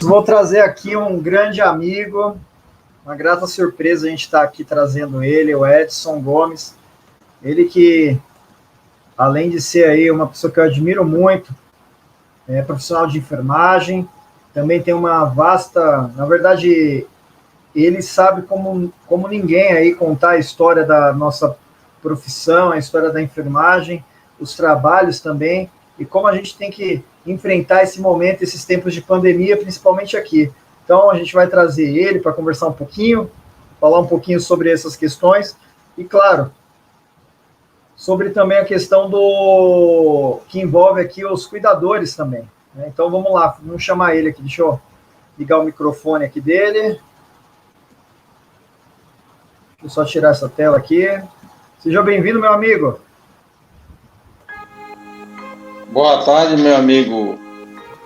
Vou trazer aqui um grande amigo, uma grata surpresa a gente estar aqui trazendo ele, o Edson Gomes. Ele que, além de ser aí uma pessoa que eu admiro muito, é profissional de enfermagem, também tem uma vasta, na verdade, ele sabe como ninguém aí contar a história da nossa profissão, a história da enfermagem, os trabalhos também, e como a gente tem que enfrentar esse momento, esses tempos de pandemia, principalmente aqui. Então, a gente vai trazer ele para conversar um pouquinho, falar um pouquinho sobre essas questões, e, claro, sobre também a questão que envolve aqui os cuidadores também, né? Então, vamos lá, vamos chamar ele aqui, deixa eu ligar o microfone aqui dele. Deixa eu só tirar essa tela aqui. Seja bem-vindo, meu amigo. Boa tarde, meu amigo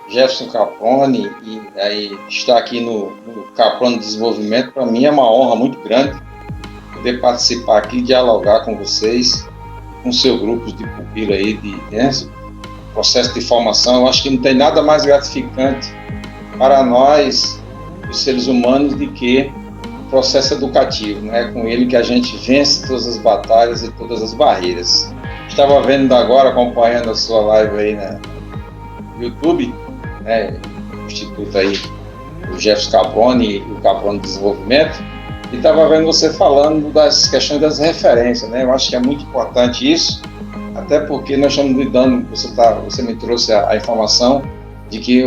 Jefferson Caproni, e aí estar aqui no Caproni Desenvolvimento, para mim é uma honra muito grande poder participar aqui, dialogar com vocês, com seu grupo de pupila aí, processo de formação. Eu acho que não tem nada mais gratificante para nós, os seres humanos, do que o processo educativo, né? É com ele que a gente vence todas as batalhas e todas as barreiras. Estava vendo agora, acompanhando a sua live aí no YouTube, né, o Instituto aí, o Jefferson Caproni e o Caproni Desenvolvimento, e estava vendo você falando das questões das referências, né? Eu acho que é muito importante isso, até porque nós estamos lidando, você me trouxe a informação de que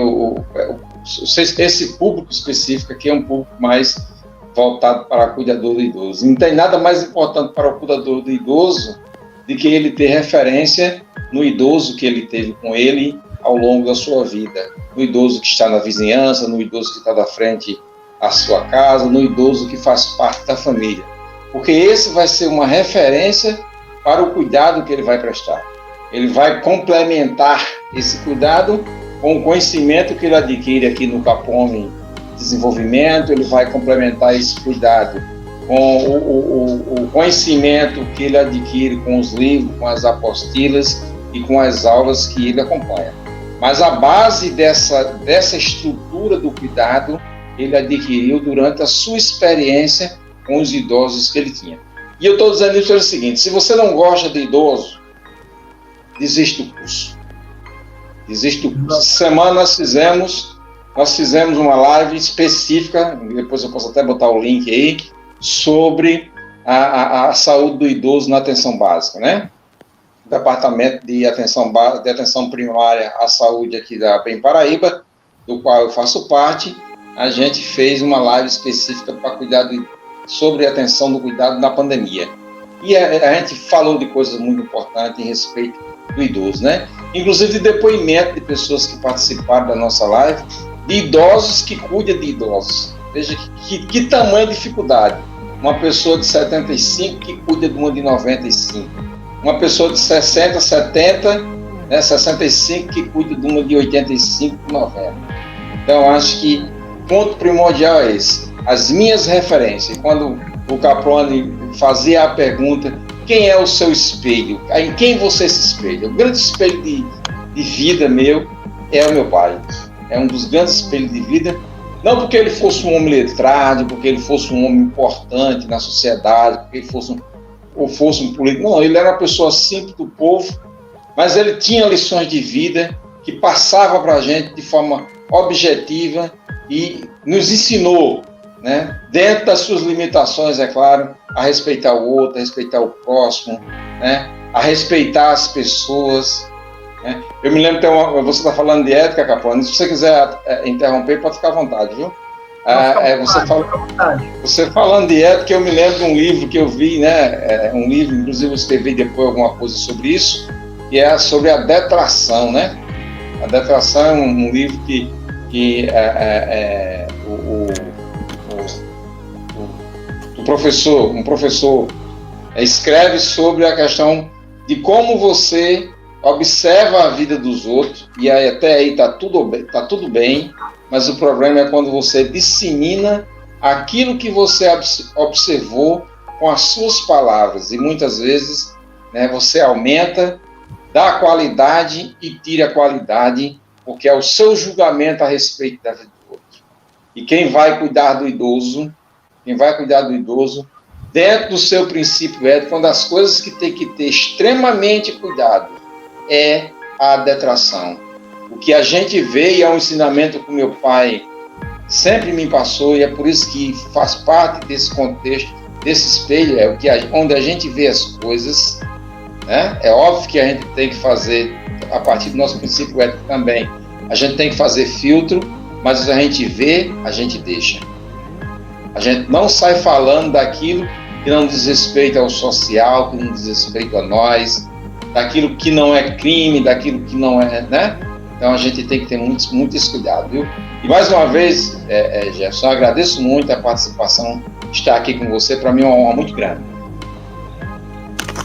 esse público específico aqui é um público mais voltado para o cuidador do idoso. Não tem nada mais importante para o cuidador do idoso de que ele ter referência no idoso que ele teve com ele ao longo da sua vida, no idoso que está na vizinhança, no idoso que está da frente à sua casa, no idoso que faz parte da família, porque esse vai ser uma referência para o cuidado que ele vai prestar. Ele vai complementar esse cuidado com o conhecimento que ele adquire aqui no Caproni Desenvolvimento, ele vai complementar esse cuidado com o conhecimento que ele adquire com os livros, com as apostilas e com as aulas que ele acompanha. Mas a base dessa estrutura do cuidado, ele adquiriu durante a sua experiência com os idosos que ele tinha. E eu estou dizendo isso pelo seguinte: se você não gosta de idoso, desiste do curso. Desiste do curso. Essa semana nós fizemos uma live específica, depois eu posso até botar o link aí, sobre a saúde do idoso na atenção básica, né? Departamento de atenção primária à saúde aqui da BEM Paraíba, do qual eu faço parte. A gente fez uma live específica para cuidar sobre a atenção do cuidado na pandemia. E a gente falou de coisas muito importantes em respeito do idoso, né? Inclusive de depoimento de pessoas que participaram da nossa live, de idosos que cuidam de idosos. Veja que tamanha dificuldade. Uma pessoa de 75 que cuida de uma de 95. Uma pessoa de 60, 70, 65 que cuida de uma de 85, 90. Então, acho que o ponto primordial é esse. As minhas referências. Quando o Caproni fazia a pergunta, quem é o seu espelho? Em quem você se espelha? O grande espelho de vida meu é o meu pai. É um dos grandes espelhos de vida. Não porque ele fosse um homem letrado, porque ele fosse um homem importante na sociedade, porque ele fosse um político. Não, ele era uma pessoa simples do povo, mas ele tinha lições de vida que passava para a gente de forma objetiva e nos ensinou, né, dentro das suas limitações, é claro, a respeitar o outro, a respeitar o próximo, né, a respeitar as pessoas. Eu me lembro que você está falando de ética, Caproni. Se você quiser interromper, pode ficar à vontade, viu? Você falando de ética, eu me lembro de um livro que eu vi, né? Um livro, inclusive eu escrevi depois alguma coisa sobre isso, que é sobre a detração, né? A detração é um livro que um professor escreve sobre a questão de como você observa a vida dos outros, e aí, até aí tá tudo bem, mas o problema é quando você dissemina aquilo que você observou com as suas palavras, e muitas vezes, né, você aumenta, dá a qualidade e tira a qualidade, porque é o seu julgamento a respeito da vida do outro. E quem vai cuidar do idoso, dentro do seu princípio ético, uma das coisas que tem que ter extremamente cuidado é a detração. O que a gente vê, e é um ensinamento que o meu pai sempre me passou, e é por isso que faz parte desse contexto, desse espelho, onde a gente vê as coisas, né? É óbvio que a gente tem que fazer, a partir do nosso princípio ético também, a gente tem que fazer filtro, mas a gente vê, a gente deixa. A gente não sai falando daquilo que não diz respeito ao social, que não diz respeito a nós, daquilo que não é crime, daquilo que não é, né? Então a gente tem que ter muito esse cuidado, viu? E mais uma vez, Jefferson, eu agradeço muito a participação, estar aqui com você, para mim é uma honra muito grande.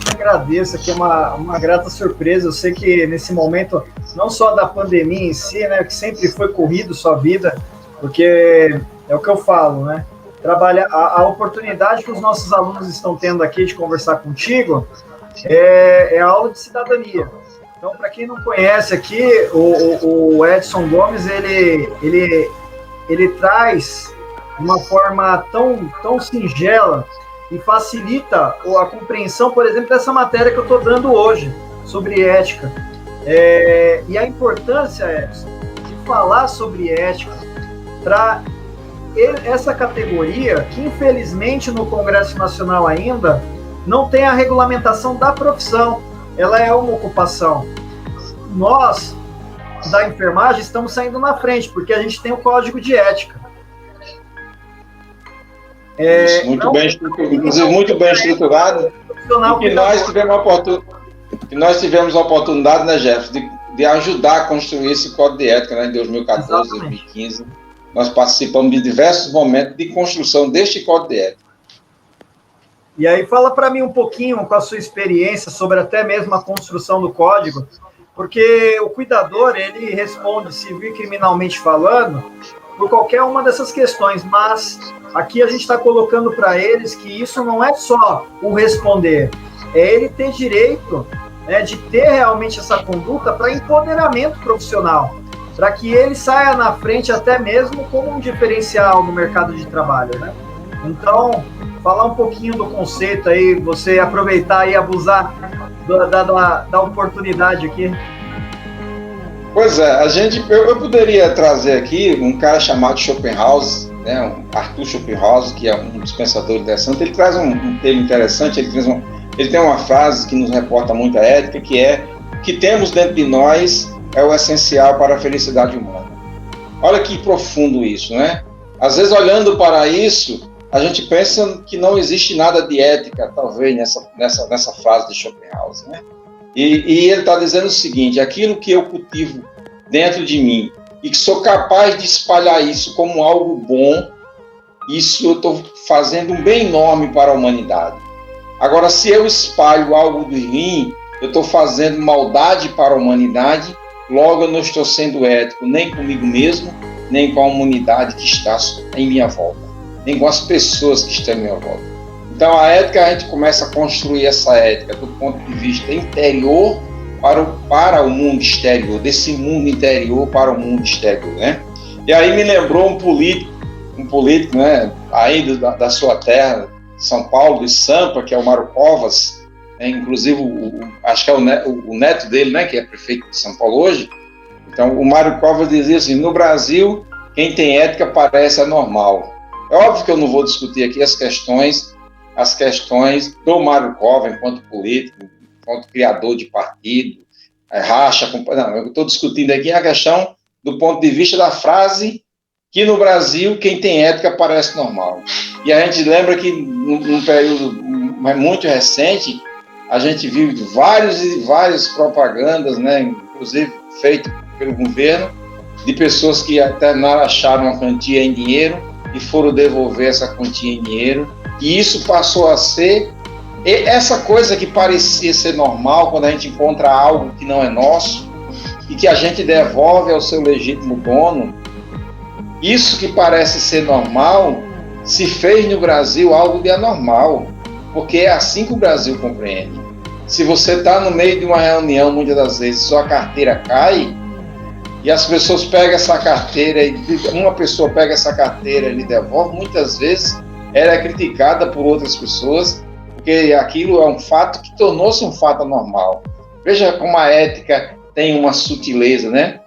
Eu agradeço, aqui é uma grata surpresa. Eu sei que nesse momento, não só da pandemia em si, né, que sempre foi corrido sua vida, porque é o que eu falo, né? Trabalhar, a oportunidade que os nossos alunos estão tendo aqui de conversar contigo é a aula de cidadania. Então, para quem não conhece aqui, o Edson Gomes, ele traz de uma forma tão singela e facilita a compreensão, por exemplo, dessa matéria que eu estou dando hoje, sobre ética. E a importância, Edson, de falar sobre ética para essa categoria, que infelizmente no Congresso Nacional ainda não tem a regulamentação da profissão, ela é uma ocupação. Nós, da enfermagem, estamos saindo na frente, porque a gente tem o código de ética. Muito bem estruturado, e que nós tivemos a oportunidade, né, Jeff, de ajudar a construir esse código de ética, né, em 2014, exatamente. 2015. Nós participamos de diversos momentos de construção deste código de ética. E aí fala para mim um pouquinho, com a sua experiência, sobre até mesmo a construção do código, porque o cuidador, ele responde, civil e criminalmente falando, por qualquer uma dessas questões, mas aqui a gente está colocando para eles que isso não é só o responder, é ele ter direito, né, de ter realmente essa conduta para empoderamento profissional, para que ele saia na frente até mesmo como um diferencial no mercado de trabalho, né? Então, falar um pouquinho do conceito aí, você aproveitar e abusar da oportunidade aqui. Pois é, eu poderia trazer aqui um cara chamado Schopenhauer, né, um Arthur Schopenhauer, que é um dos pensadores interessantes. Ele traz um termo interessante, ele tem uma frase que nos reporta muito a ética, que é: o que temos dentro de nós é o essencial para a felicidade humana. Olha que profundo isso, né? Às vezes, olhando para isso, a gente pensa que não existe nada de ética, talvez, nessa frase de Schopenhauer, né? E ele está dizendo o seguinte: aquilo que eu cultivo dentro de mim e que sou capaz de espalhar isso como algo bom, isso eu estou fazendo um bem enorme para a humanidade. Agora, se eu espalho algo do ruim, eu estou fazendo maldade para a humanidade, logo eu não estou sendo ético nem comigo mesmo, nem com a humanidade que está em minha volta, nem com as pessoas que estão em minha volta. Então, a ética, a gente começa a construir essa ética do ponto de vista interior para o mundo exterior, desse mundo interior para o mundo exterior, né? E aí me lembrou um político, né, aí da sua terra, São Paulo, de Sampa, que é o Mário Covas, né? Inclusive, acho que é o neto dele, né, que é prefeito de São Paulo hoje. Então, o Mário Covas dizia assim: no Brasil, quem tem ética parece anormal. É óbvio que eu não vou discutir aqui as questões do Mário Covas enquanto político, enquanto criador de partido, racha, não, eu estou discutindo aqui a questão do ponto de vista da frase que no Brasil quem tem ética parece normal. E a gente lembra que num período muito recente, a gente viu várias propagandas, né, inclusive feitas pelo governo, de pessoas que até não acharam uma quantia em dinheiro e foram devolver essa quantia em dinheiro. E isso passou a ser essa coisa que parecia ser normal quando a gente encontra algo que não é nosso e que a gente devolve ao seu legítimo dono. Isso que parece ser normal se fez no Brasil algo de anormal, porque é assim que o Brasil compreende. Se você está no meio de uma reunião, muitas das vezes sua carteira cai, e as pessoas pegam essa carteira, e uma pessoa pega essa carteira e lhe devolve, muitas vezes ela é criticada por outras pessoas, porque aquilo é um fato que tornou-se um fato anormal. Veja como a ética tem uma sutileza, né?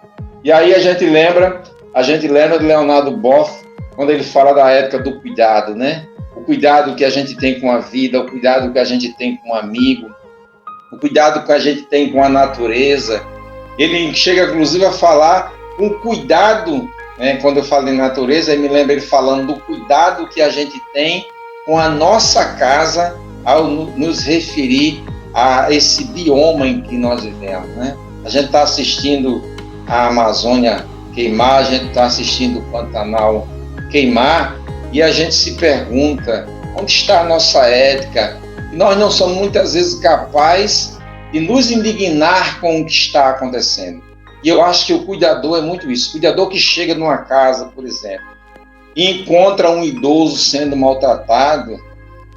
E aí a gente lembra de Leonardo Boff, quando ele fala da ética do cuidado, né? O cuidado que a gente tem com a vida, o cuidado que a gente tem com o amigo, o cuidado que a gente tem com a natureza. Ele chega, inclusive, a falar um cuidado, né? Quando eu falo em natureza, eu me lembro ele falando do cuidado que a gente tem com a nossa casa ao nos referir a esse bioma em que nós vivemos, né? A gente está assistindo a Amazônia queimar, a gente está assistindo o Pantanal queimar, e a gente se pergunta, onde está a nossa ética? Nós não somos muitas vezes capazes de nos indignar com o que está acontecendo. E eu acho que o cuidador é muito isso. O cuidador que chega numa casa, por exemplo, e encontra um idoso sendo maltratado,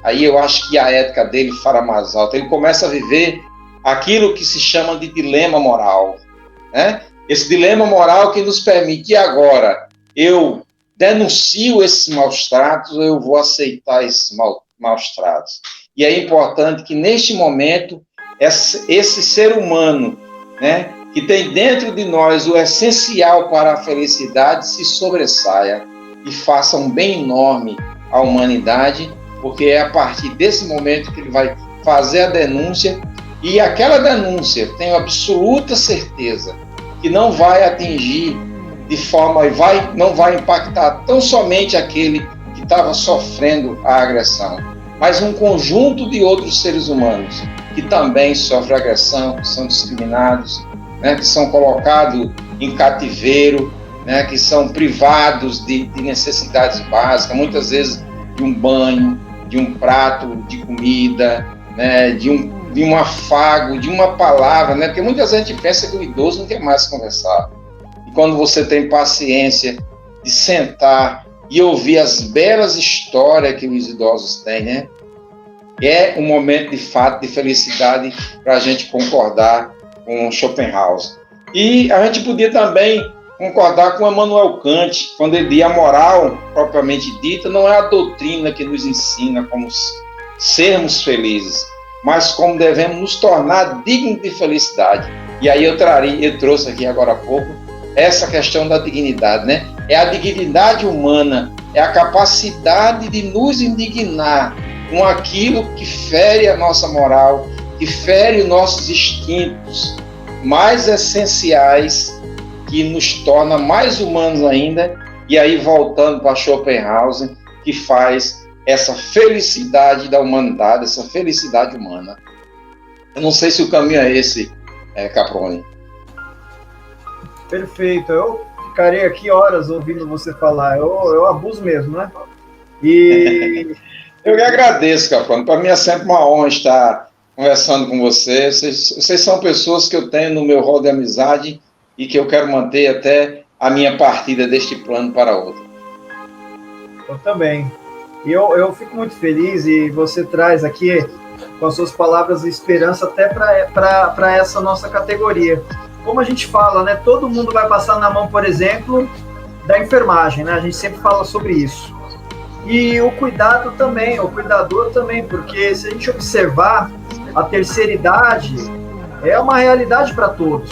aí eu acho que a ética dele fala mais alto. Ele começa a viver aquilo que se chama de dilema moral, né? Esse dilema moral que nos permite, e agora, eu denuncio esses maus tratos ou eu vou aceitar esses maus tratos? E é importante que, neste momento, esse ser humano, né, que tem dentro de nós o essencial para a felicidade, se sobressaia e faça um bem enorme à humanidade, porque é a partir desse momento que ele vai fazer a denúncia, e aquela denúncia, tenho absoluta certeza, que não vai atingir de forma, não vai impactar tão somente aquele que estava sofrendo a agressão, mas um conjunto de outros seres humanos que também sofrem agressão, que são discriminados, né, que são colocados em cativeiro, né, que são privados de necessidades básicas, muitas vezes de um banho, de um prato de comida, né, de um afago, de uma palavra, né, porque muita gente pensa que o idoso não quer mais conversar. E quando você tem paciência de sentar e ouvir as belas histórias que os idosos têm, né, é um momento de fato de felicidade para a gente concordar com Schopenhauer. E a gente podia também concordar com Immanuel Kant, quando ele diz a moral propriamente dita não é a doutrina que nos ensina como sermos felizes, mas como devemos nos tornar dignos de felicidade. E aí eu trouxe aqui agora há pouco essa questão da dignidade, né? É a dignidade humana, é a capacidade de nos indignar com aquilo que fere a nossa moral, que fere os nossos instintos mais essenciais, que nos torna mais humanos ainda, e aí voltando para Schopenhauer, que faz essa felicidade da humanidade, essa felicidade humana. Eu não sei se o caminho é esse, Caproni. Perfeito, eu ficarei aqui horas ouvindo você falar, eu abuso mesmo, né? E... Eu que agradeço, Caproni, para mim é sempre uma honra estar conversando com você. Vocês são pessoas que eu tenho no meu rol de amizade e que eu quero manter até a minha partida deste plano para outro. Eu também. E eu fico muito feliz, e você traz aqui, com as suas palavras, esperança até para essa nossa categoria. Como a gente fala, né? Todo mundo vai passar na mão, por exemplo, da enfermagem, né? A gente sempre fala sobre isso. E o cuidado também, o cuidador também, porque se a gente observar, a terceira idade é uma realidade para todos.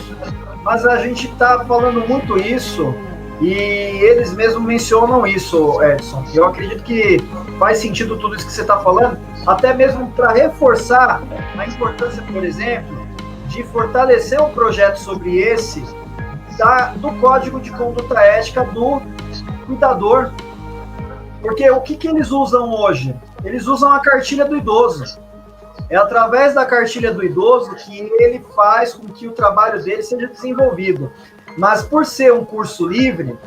Mas a gente está falando muito isso, e eles mesmos mencionam isso, Edson. Eu acredito que faz sentido tudo isso que você está falando, até mesmo para reforçar a importância, por exemplo, de fortalecer um projeto sobre esse, do Código de Conduta Ética do cuidador. Porque o que eles usam hoje? Eles usam a cartilha do idoso. É através da cartilha do idoso que ele faz com que o trabalho dele seja desenvolvido. Mas por ser um curso livre,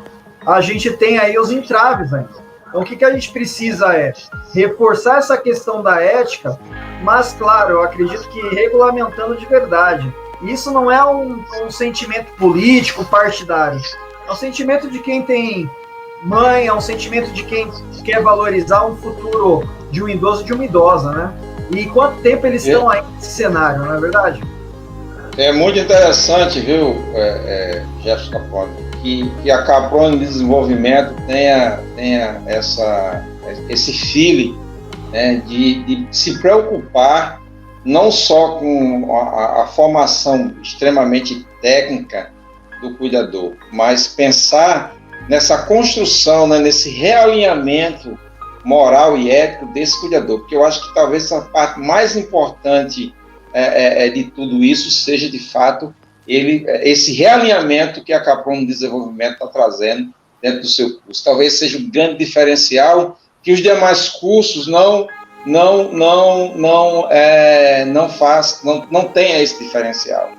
a gente tem aí os entraves ainda. Então o que a gente precisa é reforçar essa questão da ética, mas claro, eu acredito que regulamentando de verdade. Isso não é um sentimento político, partidário. É um sentimento de quem tem mãe, é um sentimento de quem quer valorizar um futuro de um idoso e de uma idosa, né? E quanto tempo eles estão aí nesse cenário, não é verdade? É muito interessante, viu, Jefferson Caproni, que a Caproni de Desenvolvimento tenha esse feeling, né, de se preocupar não só com a formação extremamente técnica do cuidador, mas pensar nessa construção, né, nesse realinhamento moral e ético desse cuidador, porque eu acho que talvez a parte mais importante de tudo isso seja, de fato, esse realinhamento que a Capron de Desenvolvimento está trazendo dentro do seu curso. Talvez seja um grande diferencial que os demais cursos não tenha esse diferencial.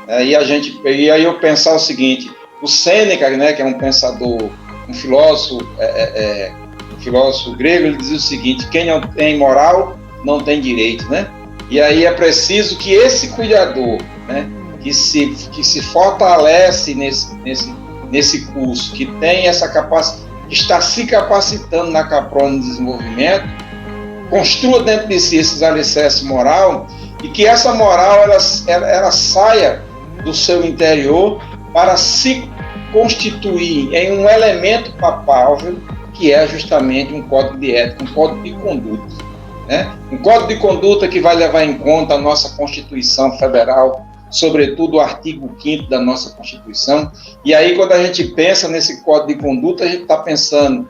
E aí eu pensar o seguinte: o Sêneca, né, que é um pensador, um filósofo grego, ele dizia o seguinte: quem não tem moral não tem direito, né? E aí é preciso que esse cuidador, né, que se fortalece nesse curso, que tem essa capacidade, que está se capacitando na Capron de Desenvolvimento, construa dentro de si esses alicerces moral, e que essa moral ela saia do seu interior para se constituir em um elemento palpável, que é justamente um código de ética, um código de conduta. Né? Um código de conduta que vai levar em conta a nossa Constituição Federal, sobretudo o artigo 5º da nossa Constituição. E aí, quando a gente pensa nesse código de conduta, a gente está pensando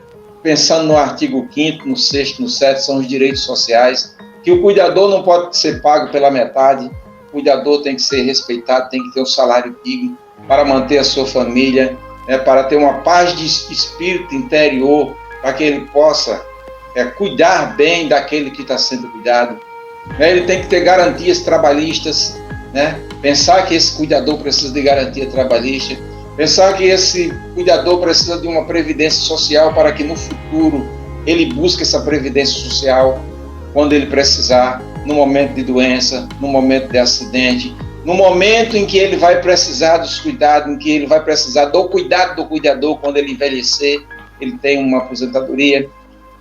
no artigo 5º, no 6º, no 7º, são os direitos sociais, que o cuidador não pode ser pago pela metade, o cuidador tem que ser respeitado, tem que ter um salário digno para manter a sua família, né, para ter uma paz de espírito interior, para que ele possa cuidar bem daquele que está sendo cuidado. Né? Ele tem que ter garantias trabalhistas, né? Pensar que esse cuidador precisa de garantia trabalhista, pensar que esse cuidador precisa de uma previdência social para que no futuro ele busque essa previdência social quando ele precisar, no momento de doença, no momento de acidente, no momento em que ele vai precisar dos cuidados, em que ele vai precisar do cuidado do cuidador quando ele envelhecer, ele tem uma aposentadoria.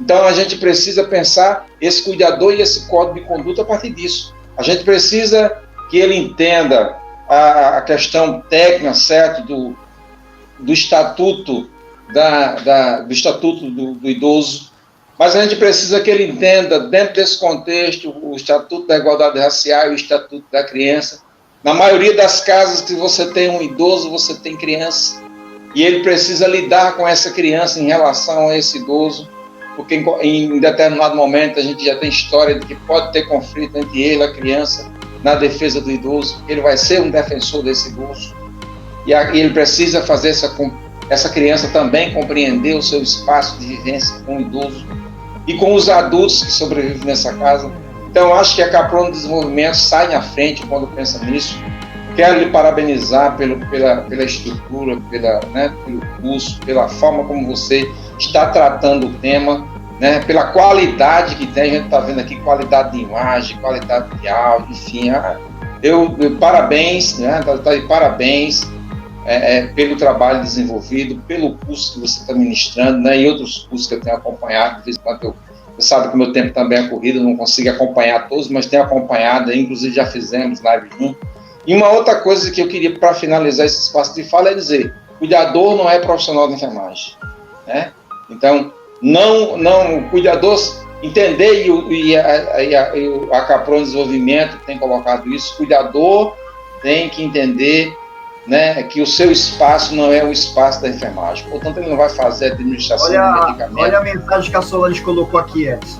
Então, a gente precisa pensar esse cuidador e esse código de conduta a partir disso. A gente precisa que ele entenda a questão técnica, certo, do estatuto do estatuto do idoso, mas a gente precisa que ele entenda, dentro desse contexto, o Estatuto da Igualdade Racial e o Estatuto da Criança. Na maioria das casas que você tem um idoso, você tem criança, e ele precisa lidar com essa criança em relação a esse idoso, porque em determinado momento a gente já tem história de que pode ter conflito entre ele e a criança na defesa do idoso, porque ele vai ser um defensor desse idoso, e ele precisa fazer essa criança também compreender o seu espaço de vivência com o idoso e com os adultos que sobrevivem nessa casa. Então, acho que a Capron de Desenvolvimento sai à frente quando pensa nisso. Quero lhe parabenizar pela estrutura, pelo curso, pela forma como você está tratando o tema, né, pela qualidade que tem. A gente está vendo aqui qualidade de imagem, qualidade de áudio, enfim. Parabéns, né, tá de parabéns pelo trabalho desenvolvido, pelo curso que você está ministrando, né, e outros cursos que eu tenho acompanhado. De vez em quando você sabe que o meu tempo também é corrido, não consigo acompanhar todos, mas tenho acompanhado, inclusive já fizemos live junto. E uma outra coisa que eu queria, para finalizar esse espaço de fala, é dizer: cuidador não é profissional de enfermagem, né? Então, o cuidador entender, e a Capron de Desenvolvimento tem colocado isso, o cuidador tem que entender, né, que o seu espaço não é o espaço da enfermagem. Portanto, ele não vai fazer administração de medicamentos. Olha a mensagem que a Solange colocou aqui, Edson.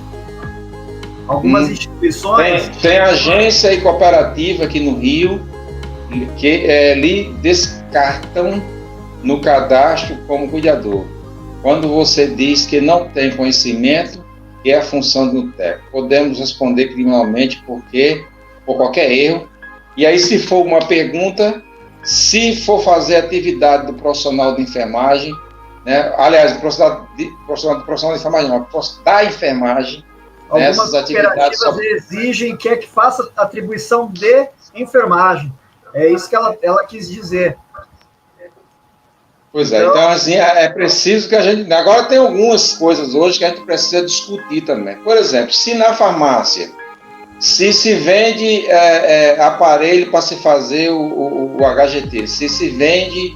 Algumas instituições... Tem agência e cooperativa aqui no Rio que lhe descartam no cadastro como cuidador. Quando você diz que não tem conhecimento, que é a função do técnico. Podemos responder criminalmente por qualquer erro. E aí, se for uma pergunta, se for fazer atividade do profissional de enfermagem, né, aliás, do profissional de enfermagem não, da enfermagem, algumas cooperativas exigem que faça atribuição de enfermagem. É isso que ela quis dizer. Pois é, então assim, é preciso que a gente... Agora tem algumas coisas hoje que a gente precisa discutir também. Por exemplo, se na farmácia se vende aparelho para se fazer o HGT, se vende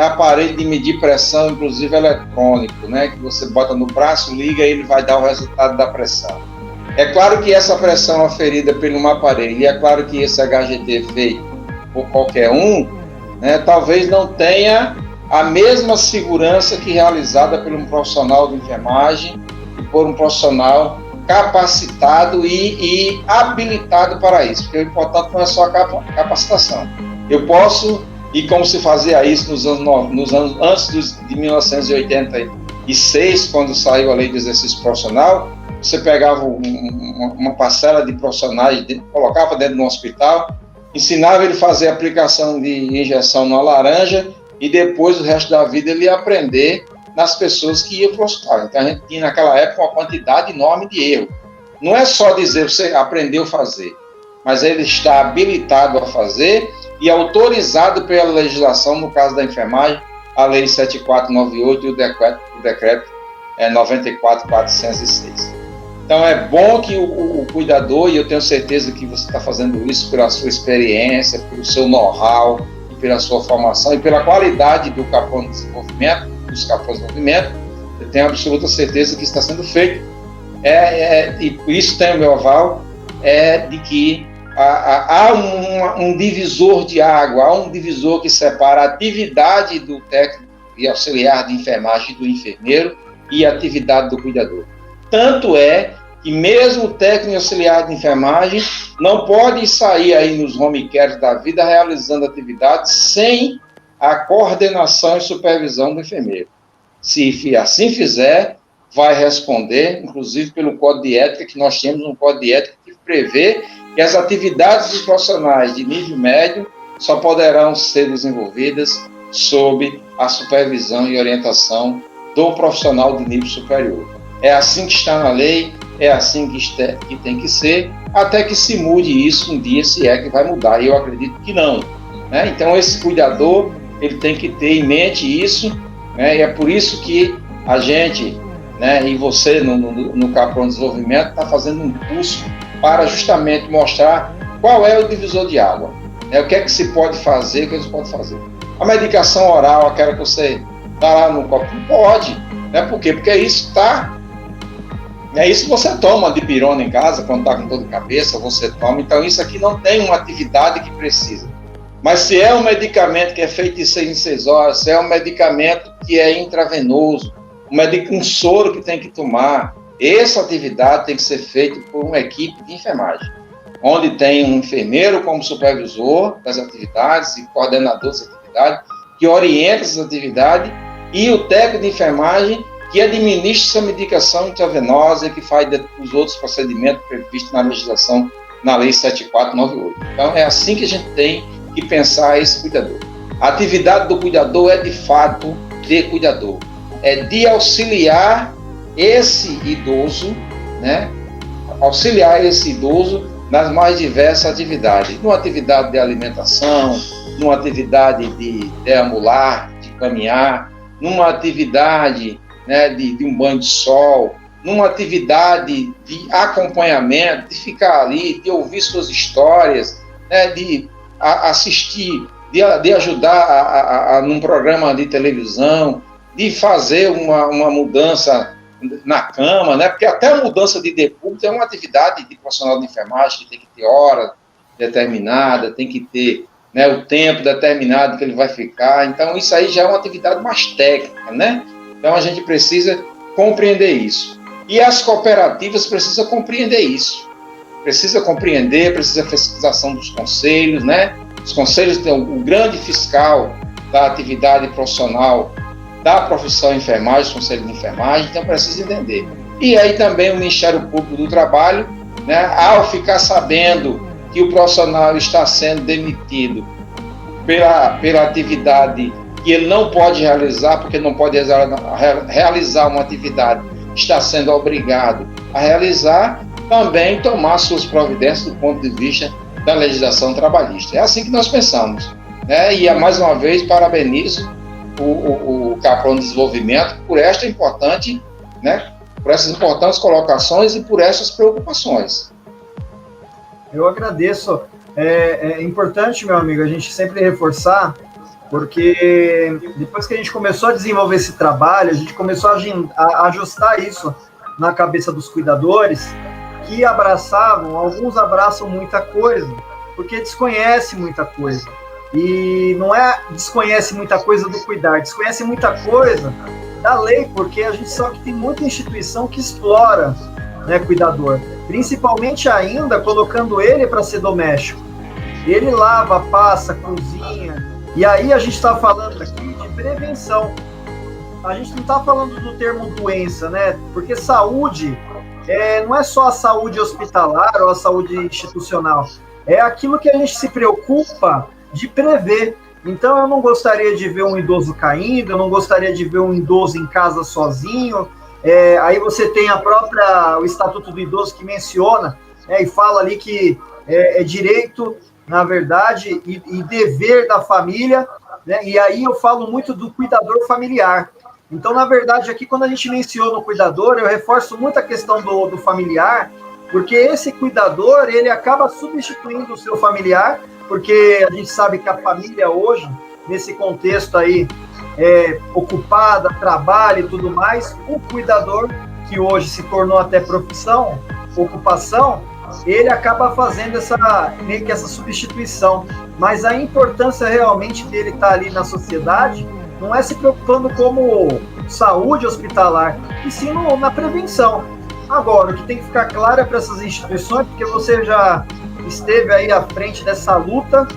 aparelho de medir pressão, inclusive eletrônico, né, que você bota no braço, liga e ele vai dar o resultado da pressão. É claro que essa pressão aferida por um aparelho, e é claro que esse HGT feito por qualquer um, né, talvez não tenha a mesma segurança que realizada por um profissional de enfermagem e por um profissional capacitado e habilitado para isso, porque o importante não é só a capacitação. Eu posso, e como se fazia isso nos anos antes de 1986, quando saiu a lei de exercício profissional, você pegava uma parcela de profissionais, colocava dentro de um hospital, ensinava ele a fazer aplicação de injeção na laranja e depois o resto da vida ele ia aprender nas pessoas que iam para o hospital. Então a gente tinha naquela época uma quantidade enorme de erro. Não é só dizer você aprendeu a fazer, mas ele está habilitado a fazer e autorizado pela legislação, no caso da enfermagem, a Lei 7498 e o decreto 94.406. Então é bom que o cuidador, e eu tenho certeza que você está fazendo isso pela sua experiência, pelo seu know-how, e pela sua formação e pela qualidade do Capron de Desenvolvimento, dos Caprons de Desenvolvimento, eu tenho absoluta certeza que está sendo feito. E isso tem o meu aval, de que há um divisor de água, há um divisor que separa a atividade do técnico e auxiliar de enfermagem do enfermeiro e a atividade do cuidador. Tanto é que mesmo o técnico e auxiliar de enfermagem não pode sair aí nos home cares da vida realizando atividades sem a coordenação e supervisão do enfermeiro. Se assim fizer, vai responder, inclusive pelo Código de Ética, que nós temos um Código de Ética que prevê que as atividades dos profissionais de nível médio só poderão ser desenvolvidas sob a supervisão e orientação do profissional de nível superior. É assim que está na lei, é assim que tem que ser, até que se mude isso um dia, se é que vai mudar, e eu acredito que não. Né? Então, esse cuidador, ele tem que ter em mente isso, né? E é por isso que a gente, né, e você no Capron Desenvolvimento, está fazendo um curso para justamente mostrar qual é o divisor de água, né? O que é que se pode fazer, o que se pode fazer. A medicação oral, aquela que você dá lá no copo, pode, né? Por quê? Porque isso está... É isso que você toma de pirona em casa, quando está com dor de cabeça, você toma. Então, isso aqui não tem uma atividade que precisa. Mas se é um medicamento que é feito de 6 em 6 horas, se é um medicamento que é intravenoso, um soro que tem que tomar, essa atividade tem que ser feita por uma equipe de enfermagem, onde tem um enfermeiro como supervisor das atividades e coordenador das atividades, que orienta essas atividades, e o técnico de enfermagem que administra essa medicação intravenosa e que faz os outros procedimentos previstos na legislação, na Lei 7498. Então, é assim que a gente tem que pensar esse cuidador. A atividade do cuidador é, de fato, de cuidador. É de auxiliar esse idoso, né? Auxiliar esse idoso nas mais diversas atividades. Numa atividade de alimentação, numa atividade de deambular, de caminhar, numa atividade, né, de um banho de sol, numa atividade de acompanhamento, de ficar ali, de ouvir suas histórias, né, de assistir, de ajudar num programa de televisão, de fazer uma mudança na cama, né, porque até a mudança de decúbito é uma atividade de profissional de enfermagem que tem que ter hora determinada, tem que ter, né, o tempo determinado que ele vai ficar. Então, isso aí já é uma atividade mais técnica, né? Então, a gente precisa compreender isso. E as cooperativas precisam compreender isso. Precisa compreender, precisa a fiscalização dos conselhos, né? Os conselhos têm o grande fiscal da atividade profissional da profissão de enfermagem, os conselhos de enfermagem, então precisa entender. E aí também o Ministério Público do Trabalho, né, ao ficar sabendo que o profissional está sendo demitido pela atividade que ele não pode realizar, porque não pode realizar uma atividade, está sendo obrigado a realizar, também tomar suas providências do ponto de vista da legislação trabalhista. É assim que nós pensamos, né? E, mais uma vez, parabenizo o Capron de Desenvolvimento por esta importante, né, por essas importantes colocações e por essas preocupações. Eu agradeço. É importante, meu amigo, a gente sempre reforçar, porque depois que a gente começou a desenvolver esse trabalho, a gente começou a ajustar isso na cabeça dos cuidadores, que alguns abraçam muita coisa, porque desconhece muita coisa. E não desconhece muita coisa do cuidar, desconhece muita coisa da lei, porque a gente sabe que tem muita instituição que explora, né, cuidador, principalmente ainda colocando ele para ser doméstico. Ele lava, passa, cozinha, e aí a gente está falando aqui de prevenção. A gente não está falando do termo doença, né? Porque saúde não é só a saúde hospitalar ou a saúde institucional, é aquilo que a gente se preocupa de prever. Então, eu não gostaria de ver um idoso caindo, eu não gostaria de ver um idoso em casa sozinho. Aí você tem o Estatuto do Idoso que menciona, e fala ali que é direito, na verdade, e dever da família, né? E aí eu falo muito do cuidador familiar. Então, na verdade, aqui quando a gente menciona o cuidador, eu reforço muito a questão do familiar, porque esse cuidador, ele acaba substituindo o seu familiar, porque a gente sabe que a família hoje, nesse contexto aí, ocupada, trabalho e tudo mais, o cuidador, que hoje se tornou até profissão, ocupação, ele acaba fazendo meio que essa substituição. Mas a importância realmente dele estar ali na sociedade não é se preocupando como saúde hospitalar, e sim na prevenção. Agora, o que tem que ficar claro para essas instituições, porque você já esteve aí à frente dessa luta,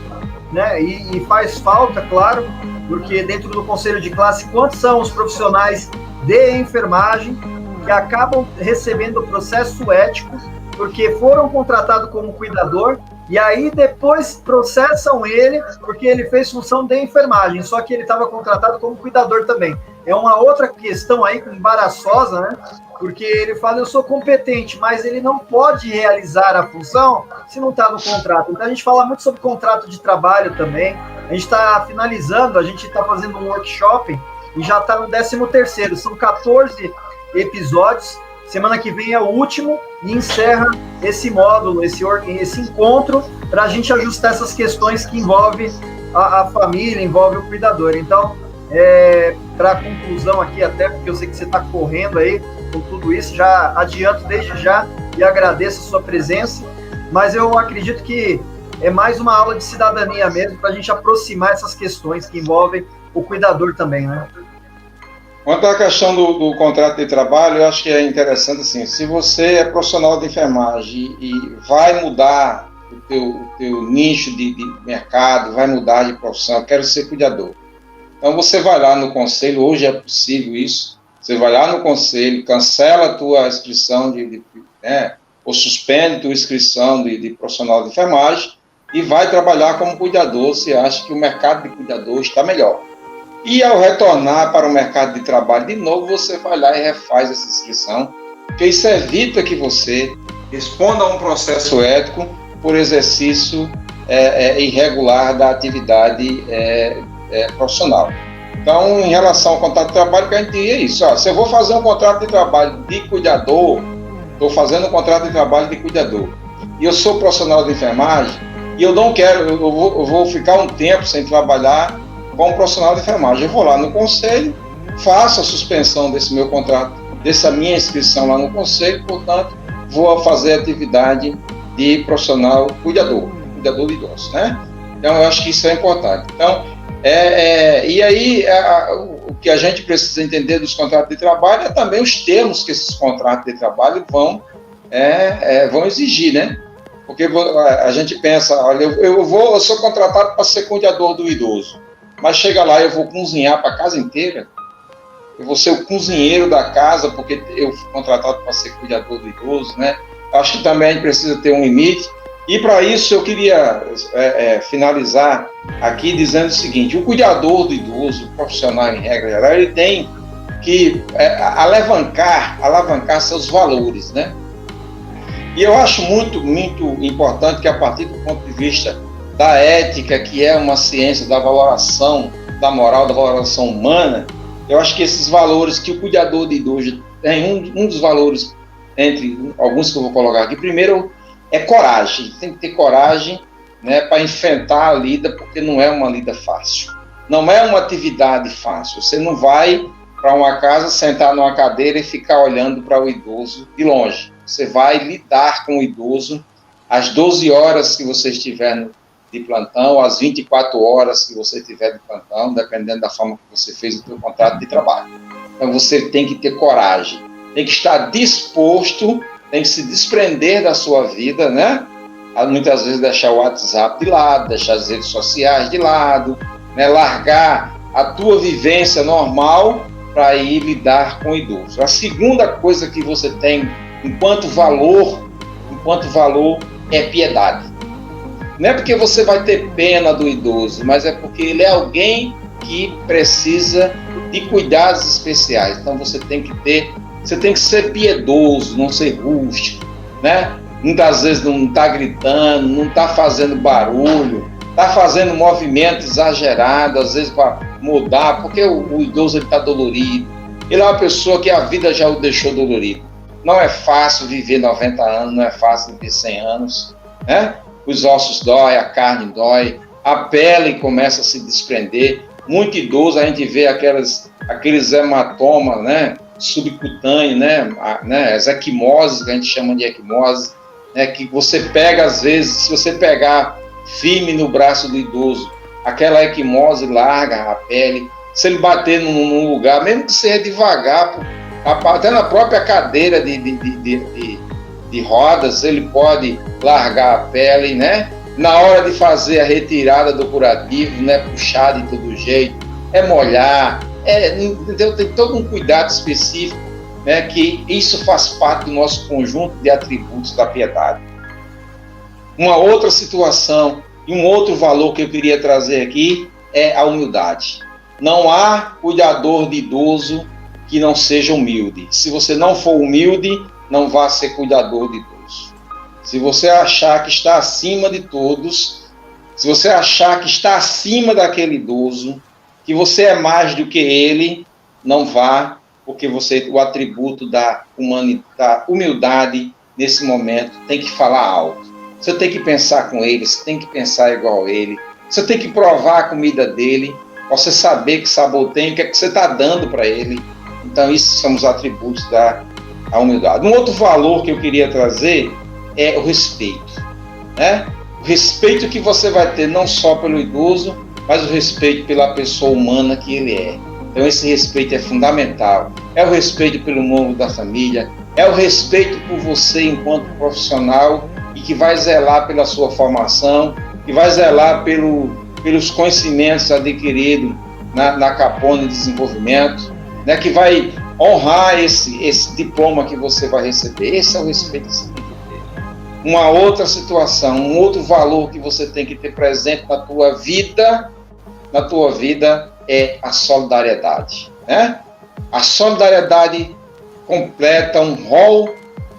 né? E faz falta, claro, porque dentro do conselho de classe, quantos são os profissionais de enfermagem que acabam recebendo o processo ético porque foram contratados como cuidador e aí depois processam ele porque ele fez função de enfermagem, só que ele estava contratado como cuidador também. É uma outra questão aí embaraçosa, né? Porque ele fala, eu sou competente, mas ele não pode realizar a função se não está no contrato. Então a gente fala muito sobre contrato de trabalho também. A gente está finalizando, a gente está fazendo um workshop e já está no 13º. São 14 episódios. Semana que vem é o último e encerra esse módulo, esse encontro, para a gente ajustar essas questões que envolvem a família, envolvem o cuidador. Então, para conclusão aqui, até porque eu sei que você está correndo aí com tudo isso, já adianto desde já e agradeço a sua presença, mas eu acredito que é mais uma aula de cidadania mesmo, para a gente aproximar essas questões que envolvem o cuidador também, né? Quanto à questão do contrato de trabalho, eu acho que é interessante, assim, se você é profissional de enfermagem e vai mudar o teu nicho de mercado, vai mudar de profissão, eu quero ser cuidador. Então você vai lá no conselho, hoje é possível isso, você vai lá no conselho, cancela a tua inscrição, ou suspende a tua inscrição de profissional de enfermagem e vai trabalhar como cuidador, se acha que o mercado de cuidador está melhor. E ao retornar para o mercado de trabalho de novo, você vai lá e refaz essa inscrição, porque isso evita que você responda a um processo ético por exercício irregular da atividade profissional. Então, em relação ao contrato de trabalho, que a gente diria isso, se eu vou fazer um contrato de trabalho de cuidador, estou fazendo um contrato de trabalho de cuidador, e eu sou profissional de enfermagem, e eu não quero, eu vou ficar um tempo sem trabalhar como profissional de enfermagem. Eu vou lá no conselho, faço a suspensão desse meu contrato, dessa minha inscrição lá no conselho, portanto, vou fazer atividade de profissional cuidador de idosos, né? Então, eu acho que isso é importante. Então, e aí, o que a gente precisa entender dos contratos de trabalho é também os termos que esses contratos de trabalho vão exigir, né? Porque a gente pensa, olha, eu sou contratado para ser cuidador do idoso, mas chega lá, eu vou cozinhar para a casa inteira, eu vou ser o cozinheiro da casa, porque eu fui contratado para ser cuidador do idoso, né? Acho que também a gente precisa ter um limite, e para isso eu queria finalizar aqui dizendo o seguinte: o cuidador do idoso, o profissional em regra geral, ele tem que alavancar seus valores, né? E eu acho muito, muito importante que, a partir do ponto de vista da ética, que é uma ciência da valoração, da moral, da valoração humana, eu acho que esses valores que o cuidador de idoso tem, um dos valores, entre alguns que eu vou colocar aqui, primeiro, é coragem. Tem que ter coragem, né, para enfrentar a lida, porque não é uma lida fácil. Não é uma atividade fácil. Você não vai para uma casa, sentar numa cadeira e ficar olhando para o idoso de longe. Você vai lidar com o idoso às 12 horas que você estiver de plantão, às 24 horas que você estiver de plantão, dependendo da forma que você fez o seu contrato de trabalho. Então você tem que ter coragem, tem que estar disposto, tem que se desprender da sua vida, né? Muitas vezes deixar o WhatsApp de lado, deixar as redes sociais de lado, né? Largar a tua vivência normal para ir lidar com o idoso. A segunda coisa que você tem enquanto valor é piedade. Não é porque você vai ter pena do idoso, mas é porque ele é alguém que precisa de cuidados especiais. Então você tem que ser piedoso, não ser rústico, né? Muitas vezes não está gritando, não está fazendo barulho, está fazendo movimento exagerado, às vezes para mudar, porque o idoso está dolorido. Ele é uma pessoa que a vida já o deixou dolorido. Não é fácil viver 90 anos, não é fácil viver 100 anos, né? Os ossos doem, a carne dói, a pele começa a se desprender. Muito idoso, a gente vê aqueles hematomas, né, subcutâneos, né, as equimoses, que a gente chama de equimose, né, que você pega, às vezes, se você pegar firme no braço do idoso, aquela equimose larga a pele. Se ele bater num lugar, mesmo que seja devagar, até na própria cadeira de rodas, ele pode largar a pele, né? Na hora de fazer a retirada do curativo, né? Puxar de todo jeito, molhar, entendeu? Tem todo um cuidado específico, né? Que isso faz parte do nosso conjunto de atributos da piedade. Uma outra situação e um outro valor que eu queria trazer aqui é a humildade. Não há cuidador de idoso que não seja humilde. Se você não for humilde, não vá ser cuidador de idoso. Se você achar que está acima de todos, se você achar que está acima daquele idoso, que você é mais do que ele, não vá, porque o atributo da humildade, nesse momento, tem que falar alto. Você tem que pensar com ele, você tem que pensar igual a ele, você tem que provar a comida dele, você saber que sabor tem, o que é que você está dando para ele. Então, esses são os atributos da humildade. Um outro valor que eu queria trazer é o respeito, né? O respeito que você vai ter não só pelo idoso, mas o respeito pela pessoa humana que ele é. Então, esse respeito é fundamental. É o respeito pelo membro da família, é o respeito por você enquanto profissional e que vai zelar pela sua formação, que vai zelar pelos conhecimentos adquiridos na Capone Desenvolvimento, né, que vai honrar esse diploma que você vai receber. Esse é o respeito que você tem que ter. Uma outra situação, um outro valor que você tem que ter presente na tua vida é a solidariedade, né? A solidariedade completa um rol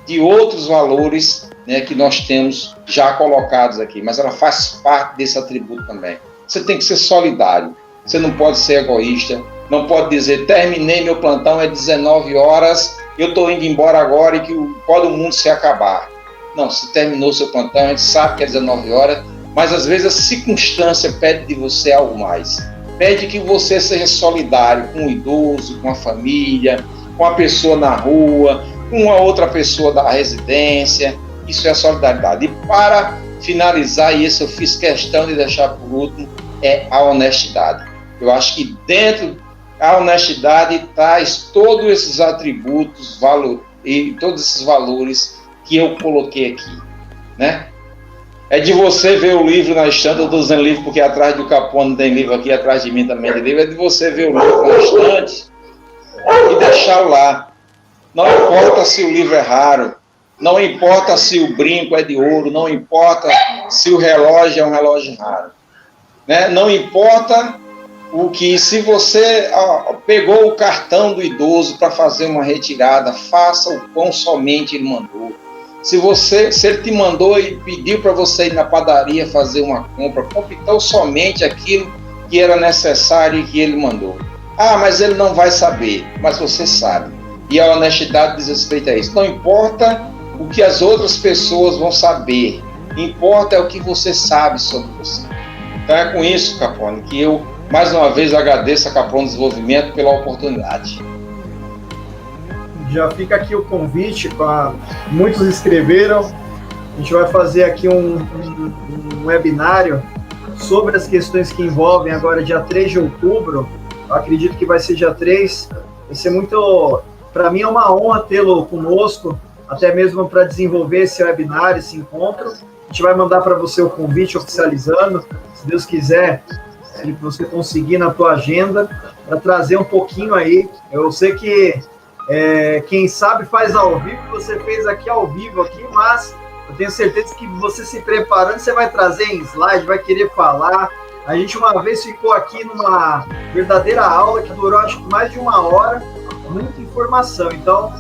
de outros valores, né, que nós temos já colocados aqui, mas ela faz parte desse atributo também. Você tem que ser solidário, você não pode ser egoísta, não pode dizer, terminei meu plantão, é 19 horas, eu estou indo embora agora e que pode o mundo se acabar. Não, se terminou seu plantão, a gente sabe que é 19 horas, mas às vezes a circunstância pede de você algo mais. Pede que você seja solidário com o idoso, com a família, com a pessoa na rua, com uma outra pessoa da residência. Isso é a solidariedade. E para finalizar, e esse eu fiz questão de deixar por último, é a honestidade. Eu acho que dentro da honestidade traz todos esses atributos, e todos esses valores que eu coloquei aqui, né? É de você ver o livro na estante, eu estou dizendo livro porque atrás do Capone tem livro aqui, atrás de mim também tem livro, é de você ver o livro na estante e deixá-lo lá. Não importa se o livro é raro, não importa se o brinco é de ouro, não importa se o relógio é um relógio raro, né? Não importa se você pegou o cartão do idoso para fazer uma retirada, faça o quão somente ele mandou. Se ele te mandou e pediu para você ir na padaria fazer uma compra, então somente aquilo que era necessário e que ele mandou. Ah, mas ele não vai saber, mas você sabe. E a honestidade diz respeito a isso. Não importa o que as outras pessoas vão saber. Importa é o que você sabe sobre você. Então é com isso, Caproni, que eu, mais uma vez, agradeço a Caproni Desenvolvimento pela oportunidade. Já fica aqui o convite, muitos escreveram, a gente vai fazer aqui um webinário sobre as questões que envolvem agora dia 3 de outubro, eu acredito que vai ser dia 3, vai ser muito, para mim é uma honra tê-lo conosco, até mesmo para desenvolver esse webinário, esse encontro. A gente vai mandar para você o convite oficializando, se Deus quiser, se você conseguir na tua agenda, para trazer um pouquinho aí. Eu sei que quem sabe faz ao vivo, você fez aqui ao vivo, mas eu tenho certeza que você se preparando, você vai trazer em slide, vai querer falar. A gente uma vez ficou aqui numa verdadeira aula que durou acho que mais de 1 hora, muita informação. Então,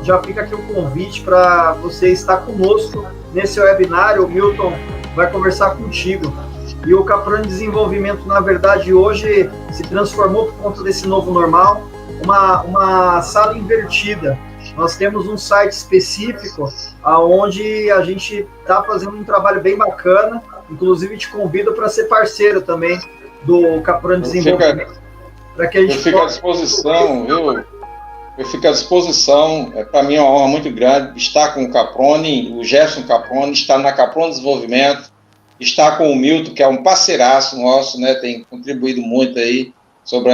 já fica aqui o convite para você estar conosco nesse webinário. O Milton vai conversar contigo. E o Caproni Desenvolvimento, na verdade, hoje se transformou por conta desse novo normal, uma sala invertida. Nós temos um site específico onde a gente está fazendo um trabalho bem bacana. Inclusive, te convido para ser parceiro também do Caproni Desenvolvimento. Eu fico à disposição, viu? Eu fico à disposição. Para mim é uma honra muito grande estar com o Caproni, o Jefferson Caproni, estar na Caproni Desenvolvimento, estar com o Milton, que é um parceiraço nosso, né? Tem contribuído muito aí sobre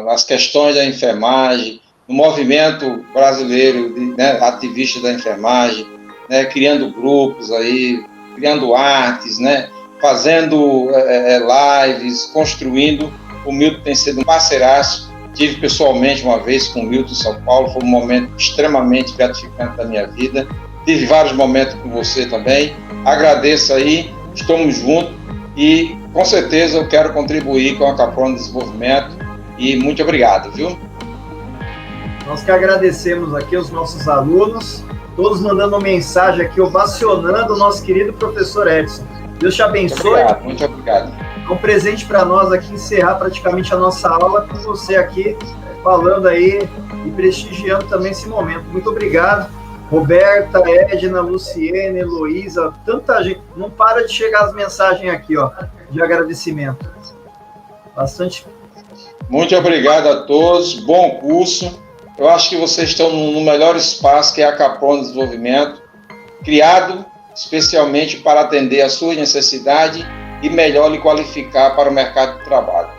as questões da enfermagem, no movimento brasileiro, né, ativista da enfermagem, né, criando grupos aí, criando artes, né, fazendo lives, construindo. O Milton tem sido um parceiraço. Tive pessoalmente uma vez com o Milton em São Paulo, foi um momento extremamente gratificante da minha vida. Tive vários momentos com você também. Agradeço aí, estamos juntos e com certeza eu quero contribuir com a Caproni Desenvolvimento e muito obrigado, viu? Nós que agradecemos aqui os nossos alunos, todos mandando mensagem aqui, ovacionando o nosso querido professor Edson. Deus te abençoe. Muito obrigado. É um presente para nós aqui encerrar praticamente a nossa aula com você aqui falando aí e prestigiando também esse momento. Muito obrigado. Roberta, Edna, Luciene, Heloísa, tanta gente. Não para de chegar as mensagens aqui, ó, de agradecimento. Bastante. Muito obrigado a todos. Bom curso. Eu acho que vocês estão no melhor espaço, que é a Caproni Desenvolvimento, criado especialmente para atender às suas necessidades e melhor lhe qualificar para o mercado de trabalho.